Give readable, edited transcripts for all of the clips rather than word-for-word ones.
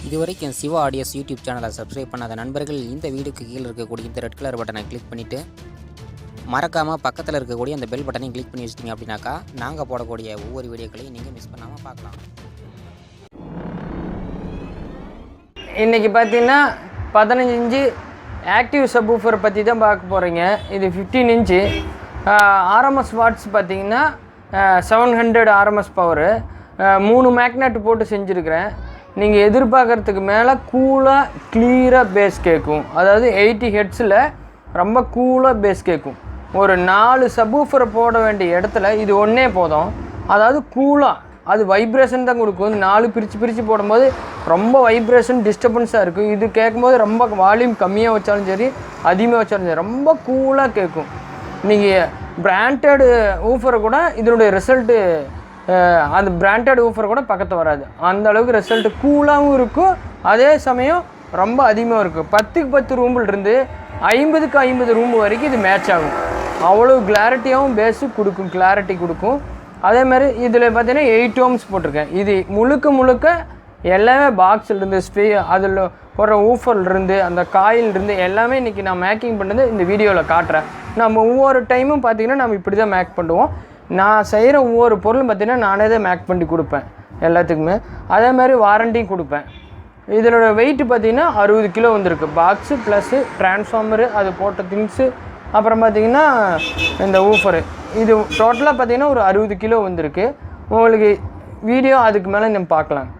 இதுவரைக்கும் Siva audios YouTube சேனலை subscribe பண்ணாத நண்பர்கள் இந்த வீடியோக்கு கீழே இருக்கக்கூடிய இந்த ரெட் கலர் பட்டனை கிளிக் பண்ணிவிட்டு மறக்காமல் பக்கத்தில் இருக்கக்கூடிய அந்த பெல் பட்டனையும் கிளிக் பண்ணி வச்சிட்டிங்க அப்படின்னாக்கா நாங்கள் போடக்கூடிய ஒவ்வொரு வீடியோக்களையும் நீங்கள் மிஸ் பண்ணாமல் பார்க்கலாம். இன்றைக்கி பார்த்தீங்கன்னா 15 இன்ச்சு ஆக்டிவ் சப்வூஃபர் பற்றி தான் பார்க்க போகிறீங்க. இது 15 இன்ச்சு ஆர்எம்எஸ் வாட்ஸ் பார்த்தீங்கன்னா 700 ஆர்எம்எஸ் பவரு. 3 மேக்னெட் போட்டு செஞ்சுருக்கிறேன். நீங்கள் எதிர்பார்க்குறதுக்கு மேலே கூலாக கிளியராக பேஸ் கேட்கும். அதாவது 80 ஹெர்ட்ஸில் ரொம்ப கூலாக பேஸ் கேட்கும். ஒரு 4 சப்வூஃபரை போட வேண்டிய இடத்துல இது ஒன்றே போதும். அதாவது கூலாக அது வைப்ரேஷன் தான் கொடுக்கும். 4 பிரித்து போடும்போது ரொம்ப வைப்ரேஷன் டிஸ்டர்பன்ஸாக இருக்கும். இது கேட்கும்போது ரொம்ப வால்யூம் கம்மியாக வச்சாலும் சரி அதிகமாக வச்சாலும் சரி ரொம்ப கூலாக கேட்கும். நீங்கள் பிராண்டட் ஊஃபரை கூட இதனுடைய ரிசல்ட்டு அந்த பிராண்டட் ஊஃபர் கூட பக்கத்து வராது. அந்த அளவுக்கு ரிசல்ட்டு கூலாகவும் இருக்கும், அதே சமயம் ரொம்ப அதிகமாக இருக்கும். 10க்கு 10 ரூம்பிலிருந்து 50க்கு 50 ரூம் வரைக்கும் இது மேட்ச் ஆகும். அவ்வளோ கிளாரிட்டியாகவும் பேஸு கொடுக்கும், கிளாரிட்டி கொடுக்கும். அதே மாதிரி இதில் பார்த்தீங்கன்னா 8 ohms போட்டிருக்கேன். இது முழுக்க எல்லாமே பாக்ஸ்லேருந்து அதில் போடுற ஊஃபர்லேருந்து அந்த காயிலிருந்து எல்லாமே இன்றைக்கி நான் மேக்கிங் பண்ணது இந்த வீடியோவில் காட்டுறேன். நம்ம ஒவ்வொரு டைமும் பார்த்திங்கன்னா நம்ம இப்படி தான் மேக் பண்ணுவோம். நான் செய்கிற ஒவ்வொரு பொருளும் பார்த்திங்கன்னா நானே தான் மேக் பண்ணி கொடுப்பேன் எல்லாத்துக்குமே. அதே மாதிரி வாரண்டியும் கொடுப்பேன். இதனோட வெயிட்டு பார்த்திங்கன்னா 60 கிலோ வந்திருக்கு. பாக்ஸு ப்ளஸ்ஸு டிரான்ஸ்ஃபார்மரு அது போட்ட திங்ஸு அப்புறம் பார்த்திங்கன்னா இந்த ஊஃபரு இது டோட்டலாக பார்த்திங்கன்னா ஒரு 60 கிலோ வந்திருக்கு. உங்களுக்கு வீடியோ அதுக்கு மேலே நம்ம பார்க்கலாம்.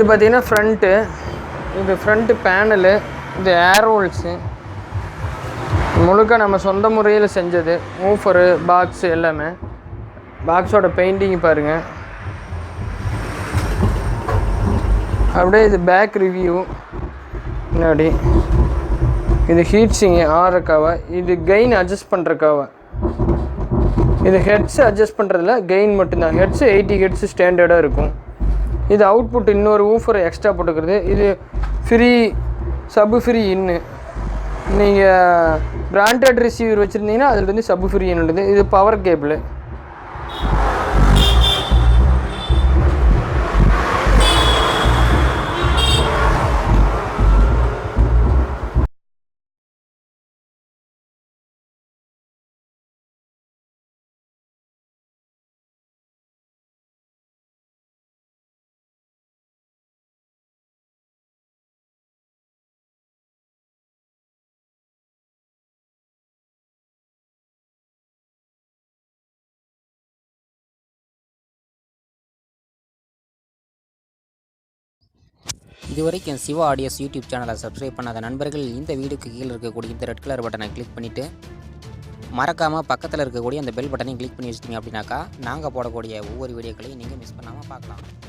பார்த்திங்கன்னா ஃப்ரண்ட்டு, இது ஃப்ரண்ட்டு பேனலு, இது ஏர் ஹோல்ஸு முழுக்க நம்ம சொந்த முறையில் செஞ்சது. ஊஃபரு, பாக்ஸு எல்லாமே. பாக்ஸோட பெயிண்டிங் பாருங்கள். அப்படியே இது பேக் ரிவ்யூ முன்னாடி. இது ஹீட்ஸிங்கு ஆறக்காவை. இது கெயின் அட்ஜஸ்ட் பண்ணுறக்காவை. இது ஹெட்ஸு அட்ஜஸ்ட் பண்ணுறதுல கெயின் மட்டும்தான். ஹெட்ஸு 80 ஹெட்ஸு ஸ்டாண்டர்டாக இருக்கும். இது அவுட்புட் இன்னொரு ஊஃபரை எக்ஸ்ட்ரா போட்டுக்கிறது. இது ஃப்ரீ சப்பு ஃப்ரீ இன்னு. நீங்கள் பிராண்டட் ரிசீவர் வச்சுருந்தீங்கன்னா அதுலேருந்து சப்பு ஃப்ரீ இன்னுது. இது பவர் கேபிள். இதுவரைக்கும் சிவா ஆடியோஸ் யூடியூப் சேனலை சப்ஸ்கிரைப் பண்ணாத நண்பர்கள் இந்த வீடியோக்கு கீழே இருக்கக்கூடிய இந்த ரெட் கலர் பட்டனை கிளிக் பண்ணிவிட்டு மறக்காமல் பக்கத்தில் இருக்கக்கூடிய அந்த பெல் பட்டனையும் கிளிக் பண்ணி வச்சிட்டிங்க அப்படின்னாக்கா நாங்கள் போடக்கூடிய ஒவ்வொரு வீடியோக்களையும் நீங்கள் மிஸ் பண்ணாமல் பார்க்கலாம்.